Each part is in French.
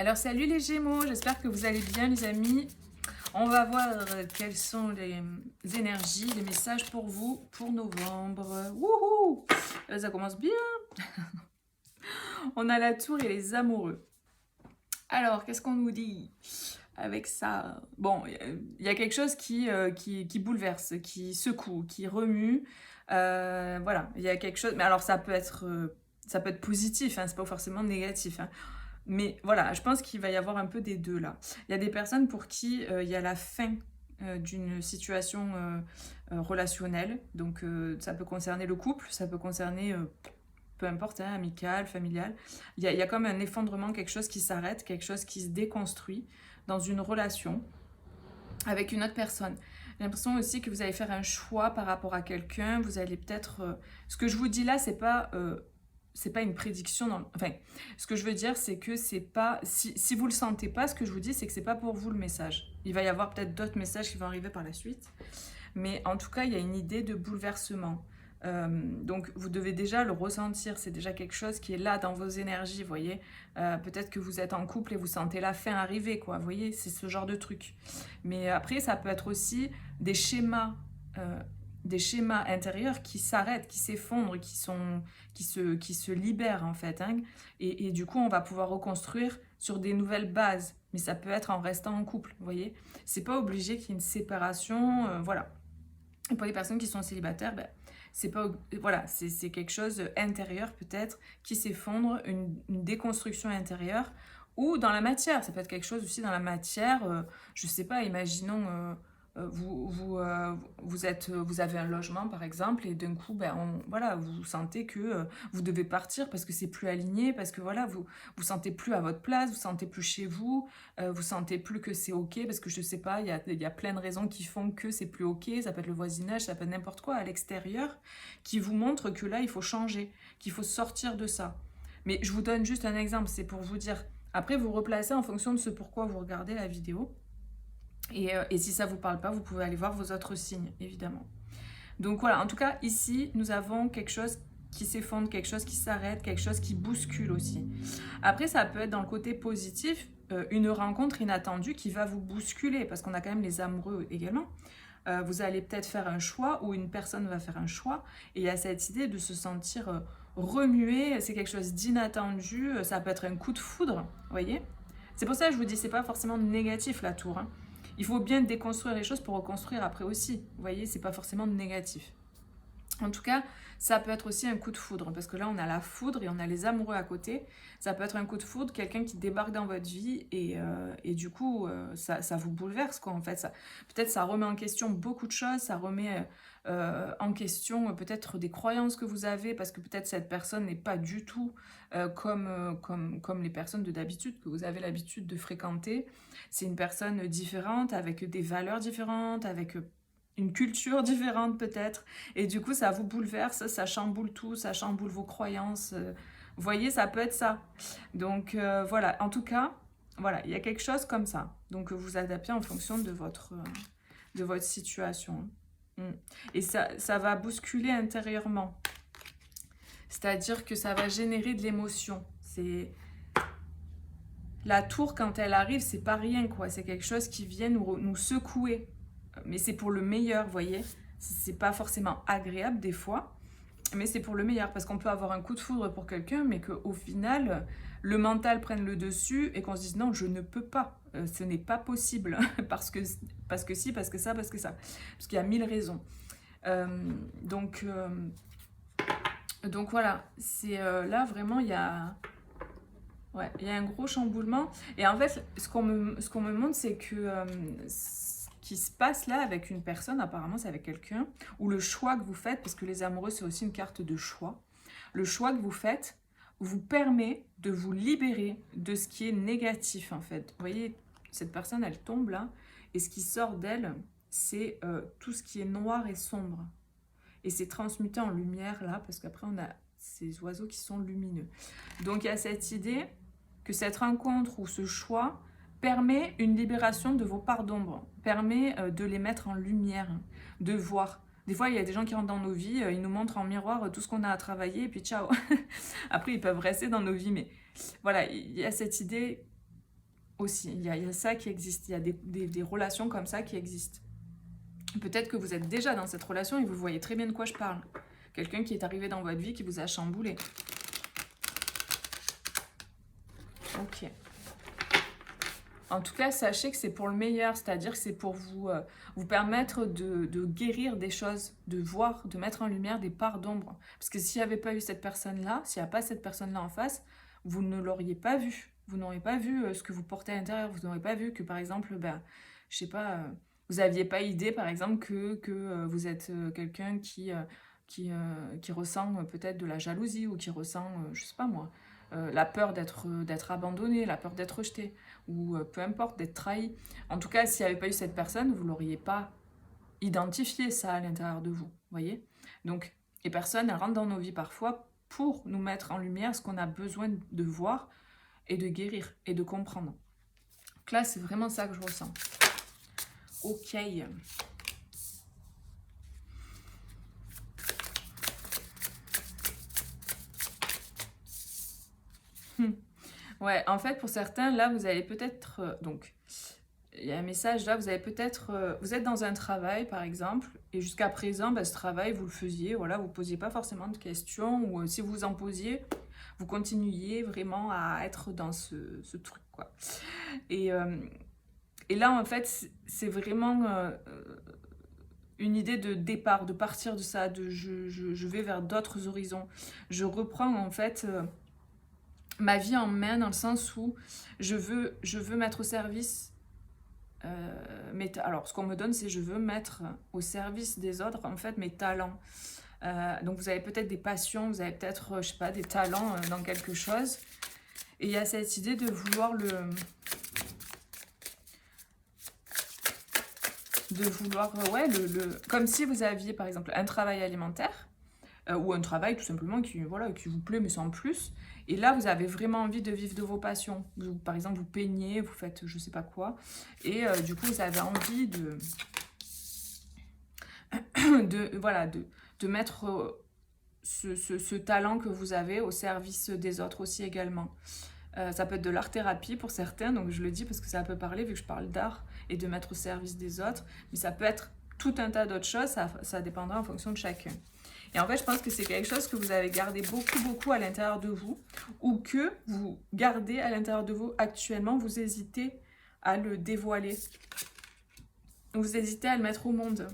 Alors salut les Gémeaux, j'espère que vous allez bien les amis. On va voir quelles sont les énergies, les messages pour vous pour novembre. Wouhou! Ça commence bien. On a la tour et les amoureux. Alors, qu'est-ce qu'on nous dit avec ça? Bon, il y a quelque chose qui bouleverse, qui secoue, qui remue. Voilà, il y a quelque chose. Mais alors, ça peut être positif, hein, c'est pas forcément négatif, hein. Mais voilà, je pense qu'il va y avoir un peu des deux là. Il y a des personnes pour qui il y a la fin d'une situation relationnelle. Donc ça peut concerner le couple, ça peut concerner peu importe, hein, amical, familial. Il y a comme un effondrement, quelque chose qui s'arrête, quelque chose qui se déconstruit dans une relation avec une autre personne. J'ai l'impression aussi que vous allez faire un choix par rapport à quelqu'un. Vous allez peut-être... ce que je vous dis là, c'est pas une prédiction. Enfin, ce que je veux dire, c'est que c'est pas... Si vous le sentez pas, ce que je vous dis, c'est que c'est pas pour vous le message. Il va y avoir peut-être d'autres messages qui vont arriver par la suite. Mais en tout cas, il y a une idée de bouleversement. Donc vous devez déjà le ressentir, c'est déjà quelque chose qui est là dans vos énergies, vous voyez. Peut-être que vous êtes en couple et vous sentez la fin arriver, quoi, vous voyez, c'est ce genre de truc. Mais après, ça peut être aussi euh, des schémas intérieurs qui s'arrêtent, qui s'effondrent, qui se libèrent en fait, hein. Et du coup, on va pouvoir reconstruire sur des nouvelles bases. Mais ça peut être en restant en couple, vous voyez. C'est pas obligé qu'il y ait une séparation, voilà. Et pour les personnes qui sont célibataires, ben, c'est pas voilà, c'est quelque chose intérieur peut-être qui s'effondre, une déconstruction intérieure ou dans la matière. Ça peut être quelque chose aussi dans la matière. Je sais pas, imaginons vous avez un logement par exemple et d'un coup ben voilà vous sentez que vous devez partir parce que c'est plus aligné, parce que voilà vous sentez plus à votre place, vous sentez plus chez vous, vous sentez plus que c'est ok parce que je sais pas, il y a plein de raisons qui font que c'est plus ok. Ça peut être le voisinage, ça peut être n'importe quoi à l'extérieur qui vous montre que là il faut changer, qu'il faut sortir de ça. Mais je vous donne juste un exemple, c'est pour vous dire. Après vous replacez en fonction de ce pourquoi vous regardez la vidéo. Et si ça ne vous parle pas, vous pouvez aller voir vos autres signes, évidemment. Donc voilà, en tout cas, ici, nous avons quelque chose qui s'effondre, quelque chose qui s'arrête, quelque chose qui bouscule aussi. Après, ça peut être dans le côté positif, une rencontre inattendue qui va vous bousculer, parce qu'on a quand même les amoureux également. Vous allez peut-être faire un choix, ou une personne va faire un choix, et il y a cette idée de se sentir remué, c'est quelque chose d'inattendu, ça peut être un coup de foudre, vous voyez. C'est pour ça que je vous dis, c'est pas forcément négatif la tour, hein. Il faut bien déconstruire les choses pour reconstruire après aussi. Vous voyez, c'est pas forcément négatif. En tout cas, ça peut être aussi un coup de foudre, parce que là, on a la foudre et on a les amoureux à côté. Ça peut être un coup de foudre, quelqu'un qui débarque dans votre vie et du coup, ça vous bouleverse, quoi, en fait. Peut-être ça remet en question beaucoup de choses, ça remet en question peut-être des croyances que vous avez, parce que peut-être cette personne n'est pas du tout comme les personnes de d'habitude, que vous avez l'habitude de fréquenter. C'est une personne différente, avec des valeurs différentes, avec une culture différente peut-être, et du coup ça vous bouleverse, ça chamboule tout, ça chamboule vos croyances, vous voyez, ça peut être ça. Donc voilà, en tout cas, voilà, il y a quelque chose comme ça, donc vous adaptez en fonction de votre situation. Et ça va bousculer intérieurement, c'est-à-dire que ça va générer de l'émotion. C'est la tour, quand elle arrive, c'est pas rien, quoi, c'est quelque chose qui vient nous secouer, mais c'est pour le meilleur, vous voyez. C'est pas forcément agréable des fois, mais c'est pour le meilleur, parce qu'on peut avoir un coup de foudre pour quelqu'un, mais qu'au final, le mental prenne le dessus et qu'on se dise non, je ne peux pas, ce n'est pas possible, parce que si, parce que ça, parce qu'il y a mille raisons. Euh, donc, euh, donc voilà, c'est là vraiment ouais, il y a un gros chamboulement. Et en fait, ce qu'on me montre, c'est que ce qui se passe là avec une personne, apparemment c'est avec quelqu'un, ou le choix que vous faites, parce que les amoureux c'est aussi une carte de choix, le choix que vous faites vous permet de vous libérer de ce qui est négatif en fait. Vous voyez, cette personne elle tombe là, et ce qui sort d'elle, c'est tout ce qui est noir et sombre. Et c'est transmuté en lumière là, parce qu'après on a ces oiseaux qui sont lumineux. Donc il y a cette idée que cette rencontre ou ce choix permet une libération de vos parts d'ombre, permet de les mettre en lumière, de voir. Des fois, il y a des gens qui rentrent dans nos vies, ils nous montrent en miroir tout ce qu'on a à travailler, et puis ciao. Après, ils peuvent rester dans nos vies, mais voilà, il y a cette idée aussi. Il y a ça qui existe, il y a des relations comme ça qui existent. Peut-être que vous êtes déjà dans cette relation et vous voyez très bien de quoi je parle. Quelqu'un qui est arrivé dans votre vie qui vous a chamboulé. Ok. En tout cas, sachez que c'est pour le meilleur, c'est-à-dire que c'est pour vous permettre de guérir des choses, de voir, de mettre en lumière des parts d'ombre. Parce que s'il n'y avait pas eu cette personne-là, s'il n'y a pas cette personne-là en face, vous ne l'auriez pas vu. Vous n'auriez pas vu ce que vous portez à l'intérieur. Vous n'auriez pas vu que, par exemple, je sais pas, vous n'aviez pas idée, par exemple, que vous êtes quelqu'un qui ressent peut-être de la jalousie ou qui ressent, je sais pas moi, la peur d'être abandonné, la peur d'être rejeté, ou peu importe, d'être trahi. En tout cas, s'il n'y avait pas eu cette personne, vous ne l'auriez pas identifié ça à l'intérieur de vous, voyez. Donc, les personnes, elles rentrent dans nos vies parfois pour nous mettre en lumière ce qu'on a besoin de voir et de guérir et de comprendre. Donc là, c'est vraiment ça que je ressens. Ok. Ouais, en fait, pour certains, là, vous allez peut-être... donc, il y a un message là, vous avez peut-être... vous êtes dans un travail, par exemple, et jusqu'à présent, ce travail, vous le faisiez, voilà, vous ne posiez pas forcément de questions, ou si vous en posiez, vous continuiez vraiment à être dans ce truc, quoi. Et là, en fait, c'est vraiment une idée de départ, de partir de ça, de je vais vers d'autres horizons. Je reprends, en fait... ma vie en main dans le sens où je veux mettre au service alors ce qu'on me donne c'est je veux mettre au service des autres en fait mes talents. Donc vous avez peut-être des passions, vous avez peut-être je sais pas des talents dans quelque chose et il y a cette idée de vouloir ouais comme si vous aviez par exemple un travail alimentaire ou un travail tout simplement qui vous plaît mais sans plus. Et là, vous avez vraiment envie de vivre de vos passions. Par exemple, vous peignez, vous faites je sais pas quoi. Et du coup, vous avez envie de mettre ce talent que vous avez au service des autres aussi également. Ça peut être de l'art-thérapie pour certains, donc je le dis parce que ça peut parler vu que je parle d'art et de mettre au service des autres. Mais ça peut être tout un tas d'autres choses, ça dépendra en fonction de chacun. Et en fait, je pense que c'est quelque chose que vous avez gardé beaucoup à l'intérieur de vous ou que vous gardez à l'intérieur de vous actuellement, vous hésitez à le dévoiler. Vous hésitez à le mettre au monde.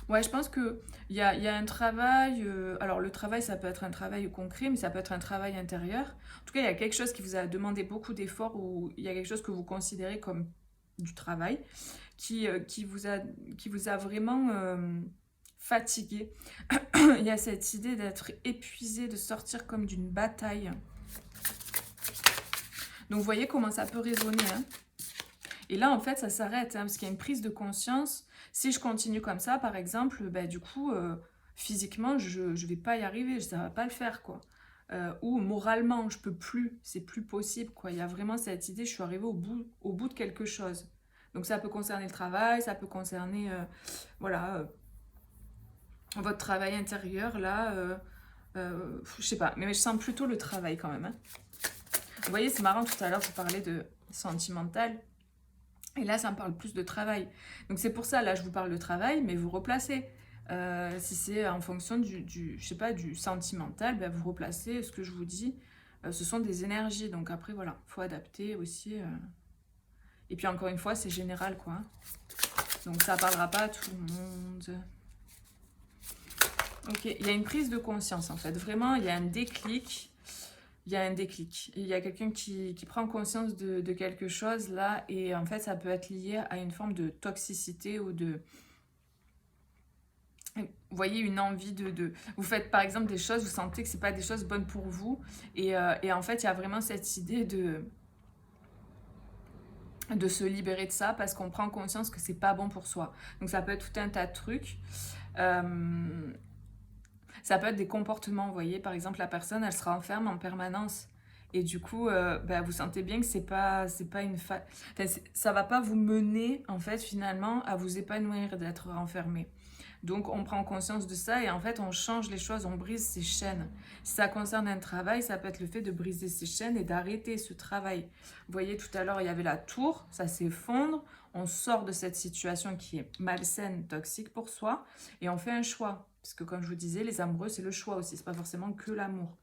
Ouais, je pense qu'il y a un travail... alors, le travail, ça peut être un travail concret, mais ça peut être un travail intérieur. En tout cas, il y a quelque chose qui vous a demandé beaucoup d'efforts ou il y a quelque chose que vous considérez comme du travail qui vous a vraiment fatigué. Il y a cette idée d'être épuisé, de sortir comme d'une bataille. Donc, vous voyez comment ça peut résonner. Hein. Et là, en fait, ça s'arrête, hein, parce qu'il y a une prise de conscience. Si je continue comme ça, par exemple, du coup, physiquement, je ne vais pas y arriver, ça ne va pas le faire, quoi. Ou moralement, je peux plus, c'est plus possible, quoi. Il y a vraiment cette idée, je suis arrivée au bout de quelque chose. Donc ça peut concerner le travail, ça peut concerner, votre travail intérieur, là, je sais pas, mais je sens plutôt le travail quand même. Hein. Vous voyez, c'est marrant, tout à l'heure, je parlais de sentimental, et là, ça me parle plus de travail. Donc c'est pour ça, là, je vous parle de travail, mais vous replacez. Si c'est en fonction je sais pas, du sentimental, vous replacez ce que je vous dis. Ce sont des énergies, donc après, voilà, il faut adapter aussi... Et puis encore une fois, c'est général, quoi. Donc ça parlera pas à tout le monde. Ok, il y a une prise de conscience, en fait. Vraiment, il y a un déclic. Il y a un déclic. Il y a quelqu'un qui prend conscience de quelque chose, là. Et en fait, ça peut être lié à une forme de toxicité ou de... Vous voyez, une envie Vous faites, par exemple, des choses, vous sentez que c'est pas des choses bonnes pour vous. Et en fait, il y a vraiment cette idée de se libérer de ça parce qu'on prend conscience que c'est pas bon pour soi. Donc ça peut être tout un tas de trucs. Ça peut être des comportements, vous voyez, par exemple la personne elle se renferme en permanence et du coup vous sentez bien que c'est pas ça va pas vous mener en fait finalement à vous épanouir d'être renfermé. Donc on prend conscience de ça et en fait on change les choses, on brise ces chaînes. Si ça concerne un travail, ça peut être le fait de briser ces chaînes et d'arrêter ce travail. Vous voyez, tout à l'heure il y avait la tour, ça s'effondre, on sort de cette situation qui est malsaine, toxique pour soi et on fait un choix. Parce que comme je vous disais, les amoureux c'est le choix aussi, c'est pas forcément que l'amour.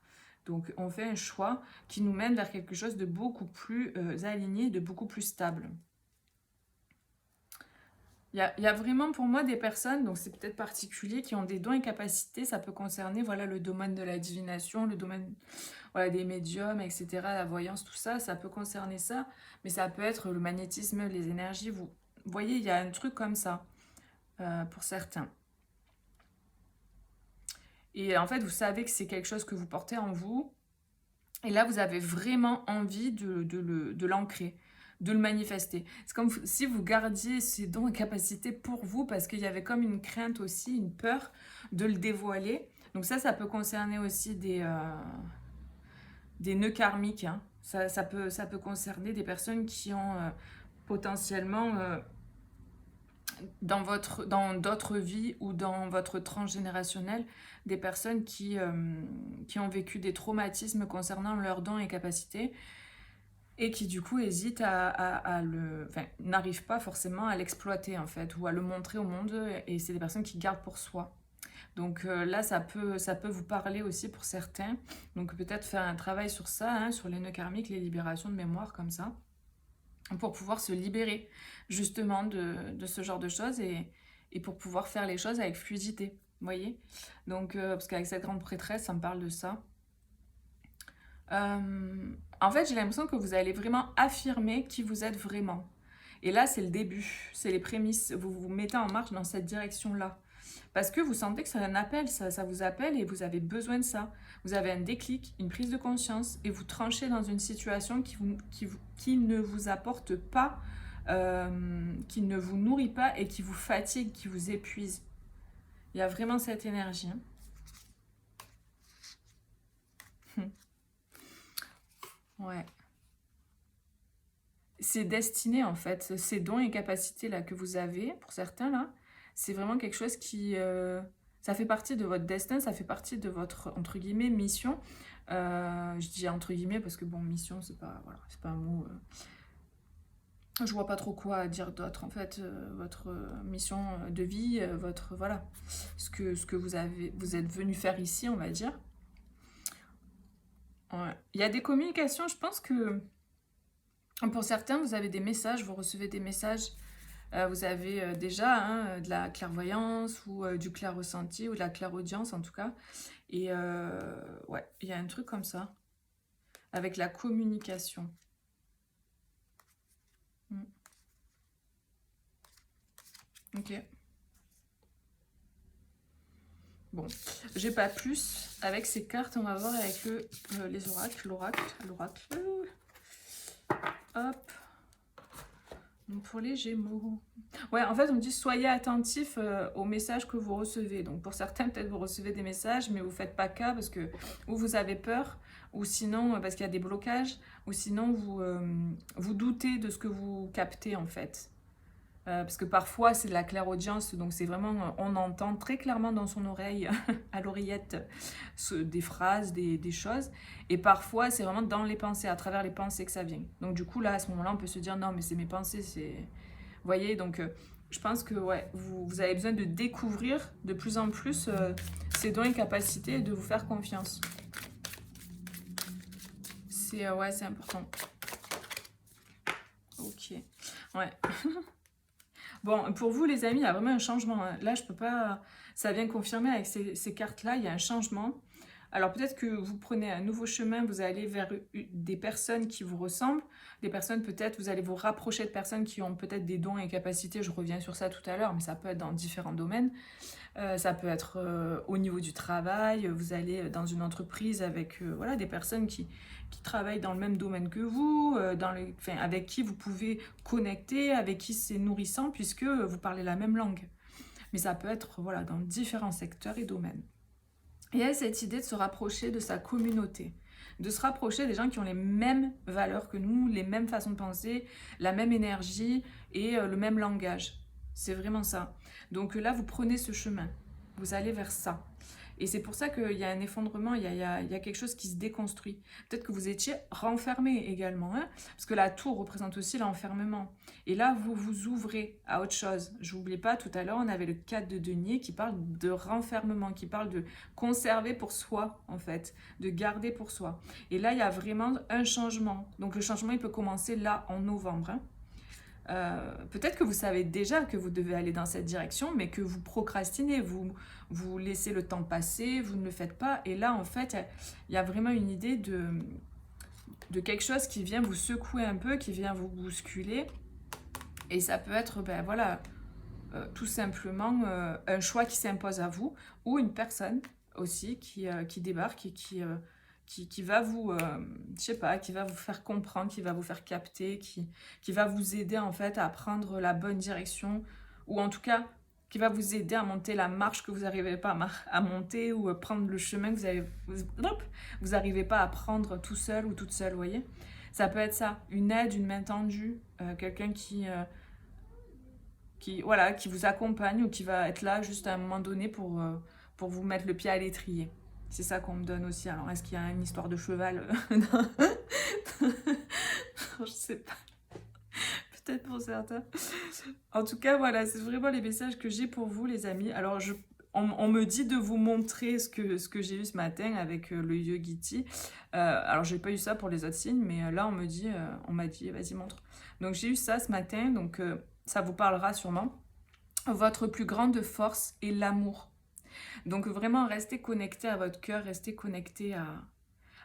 Donc on fait un choix qui nous mène vers quelque chose de beaucoup plus aligné, de beaucoup plus stable. Il y a vraiment pour moi des personnes, donc c'est peut-être particulier, qui ont des dons et capacités. Ça peut concerner voilà, le domaine de la divination, le domaine voilà, des médiums, etc., la voyance, tout ça. Ça peut concerner ça, mais ça peut être le magnétisme, les énergies. Vous voyez, il y a un truc comme ça pour certains. Et en fait, vous savez que c'est quelque chose que vous portez en vous. Et là, vous avez vraiment envie de l'ancrer, de le manifester. C'est comme si vous gardiez ces dons et capacités pour vous, parce qu'il y avait comme une crainte aussi, une peur de le dévoiler. Donc ça peut concerner aussi des nœuds karmiques. Hein. Ça peut concerner des personnes qui ont potentiellement, dans d'autres vies ou dans votre transgénérationnel, des personnes qui ont vécu des traumatismes concernant leurs dons et capacités et qui du coup hésitent enfin, n'arrivent pas forcément à l'exploiter en fait ou à le montrer au monde, et c'est des personnes qui gardent pour soi. Donc là, ça peut vous parler aussi pour certains. Donc peut-être faire un travail sur ça, hein, sur les nœuds karmiques, les libérations de mémoire comme ça, pour pouvoir se libérer justement de ce genre de choses et pour pouvoir faire les choses avec fluidité. Vous voyez? Donc, parce qu'avec cette grande prêtresse, ça me parle de ça. En fait, j'ai l'impression que vous allez vraiment affirmer qui vous êtes vraiment. Et là, c'est le début, c'est les prémices. Vous vous mettez en marche dans cette direction-là. Parce que vous sentez que c'est un appel, ça vous appelle et vous avez besoin de ça. Vous avez un déclic, une prise de conscience et vous tranchez dans une situation qui ne vous apporte pas, qui ne vous nourrit pas et qui vous fatigue, qui vous épuise. Il y a vraiment cette énergie. Hein. Ouais. C'est destiné en fait, ces dons et capacités là que vous avez, pour certains là, c'est vraiment quelque chose qui... ça fait partie de votre destin, ça fait partie de votre, entre guillemets, mission. Je dis entre guillemets parce que bon, mission, c'est pas, voilà, c'est pas un mot... je vois pas trop quoi dire d'autre en fait. Votre mission de vie, votre... Voilà, ce que vous êtes venu faire ici, on va dire. Ouais. Il y a des communications, je pense que... Pour certains, vous avez des messages, vous recevez des messages, vous avez déjà hein, de la clairvoyance ou du clair-ressenti ou de la clairaudience en tout cas. Et ouais, il y a un truc comme ça, avec la communication. Ok. Bon, j'ai pas plus avec ces cartes, on va voir avec les oracles, l'oracle. Hop. Donc pour les Gémeaux. Ouais, en fait, on me dit soyez attentifs aux messages que vous recevez. Donc pour certains, peut-être vous recevez des messages, mais vous ne faites pas cas parce que ou vous avez peur, ou sinon parce qu'il y a des blocages, ou sinon vous doutez de ce que vous captez en fait. Parce que parfois c'est de la clairaudience, donc c'est vraiment, on entend très clairement dans son oreille, à l'oreillette, des phrases, des choses. Et parfois c'est vraiment dans les pensées, à travers les pensées que ça vient. Donc du coup là, à ce moment-là, on peut se dire non mais c'est mes pensées, c'est... Vous voyez, donc je pense que ouais, vous avez besoin de découvrir de plus en plus ces dons et capacités et de vous faire confiance. Ouais, c'est important. Ok, ouais. Bon, pour vous, les amis, il y a vraiment un changement. Là, je peux pas... Ça vient confirmer avec ces cartes-là, il y a un changement. Alors, peut-être que vous prenez un nouveau chemin, vous allez vers des personnes qui vous ressemblent. Des personnes, peut-être, vous allez vous rapprocher de personnes qui ont peut-être des dons et capacités. Je reviens sur ça tout à l'heure, mais ça peut être dans différents domaines. Ça peut être au niveau du travail. Vous allez dans une entreprise avec voilà, des personnes qui travaillent dans le même domaine que vous, avec qui vous pouvez connecter, avec qui c'est nourrissant puisque vous parlez la même langue. Mais ça peut être voilà, dans différents secteurs et domaines. Et il y a cette idée de se rapprocher de sa communauté, de se rapprocher des gens qui ont les mêmes valeurs que nous, les mêmes façons de penser, la même énergie et le même langage. C'est vraiment ça. Donc là, vous prenez ce chemin. Vous allez vers ça. Et c'est pour ça qu'il y a un effondrement, il y a quelque chose qui se déconstruit. Peut-être que vous étiez renfermé également, hein, parce que la tour représente aussi l'enfermement. Et là, vous vous ouvrez à autre chose. Je n'oublie pas, tout à l'heure, on avait le 4 de denier qui parle de renfermement, qui parle de conserver pour soi, en fait, de garder pour soi. Et là, il y a vraiment un changement. Donc le changement, il peut commencer là, en novembre, hein. Peut-être que vous savez déjà que vous devez aller dans cette direction, mais que vous procrastinez, vous laissez le temps passer, vous ne le faites pas. Et là, en fait, il y a vraiment une idée de quelque chose qui vient vous secouer un peu, qui vient vous bousculer. Et ça peut être, ben voilà, tout simplement un choix qui s'impose à vous, ou une personne aussi qui débarque et qui va vous, je sais pas, qui va vous faire comprendre, qui va vous faire capter, qui va vous aider en fait à prendre la bonne direction, ou en tout cas qui va vous aider à monter la marche que vous n'arrivez pas à monter, ou à prendre le chemin que vous n'arrivez pas à prendre tout seul ou toute seule, vous voyez. Ça peut être ça, une aide, une main tendue, quelqu'un voilà, qui vous accompagne ou qui va être là juste à un moment donné pour vous mettre le pied à l'étrier. C'est ça qu'on me donne aussi. Alors, est-ce qu'il y a une histoire de cheval? Non. Je sais pas. Peut-être pour certains. En tout cas, voilà, c'est vraiment les messages que j'ai pour vous, les amis. Alors, on me dit de vous montrer ce que j'ai eu ce matin avec le Yogiti. Alors, j'ai pas eu ça pour les autres signes, mais là, on m'a dit, vas-y, montre. Donc, j'ai eu ça ce matin, donc ça vous parlera sûrement. Votre plus grande force est l'amour. Donc vraiment, restez connecté à votre cœur, restez connecté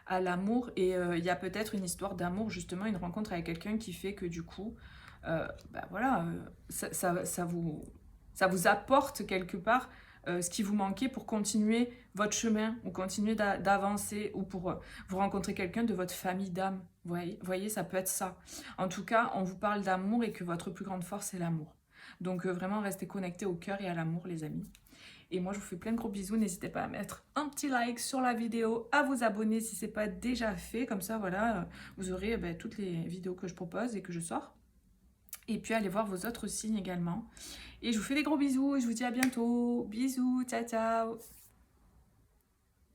à l'amour. Et il y a peut-être une histoire d'amour, justement, une rencontre avec quelqu'un qui fait que du coup, bah voilà, ça vous apporte quelque part ce qui vous manquait pour continuer votre chemin ou continuer d'avancer ou pour vous rencontrer quelqu'un de votre famille d'âme. Voyez, ça peut être ça. En tout cas, on vous parle d'amour et que votre plus grande force, c'est l'amour. Donc vraiment, restez connectés au cœur et à l'amour, les amis. Et moi, je vous fais plein de gros bisous. N'hésitez pas à mettre un petit like sur la vidéo, à vous abonner si ce n'est pas déjà fait. Comme ça, voilà, vous aurez toutes les vidéos que je propose et que je sors. Et puis, allez voir vos autres signes également. Et je vous fais des gros bisous et je vous dis à bientôt. Bisous, ciao, ciao.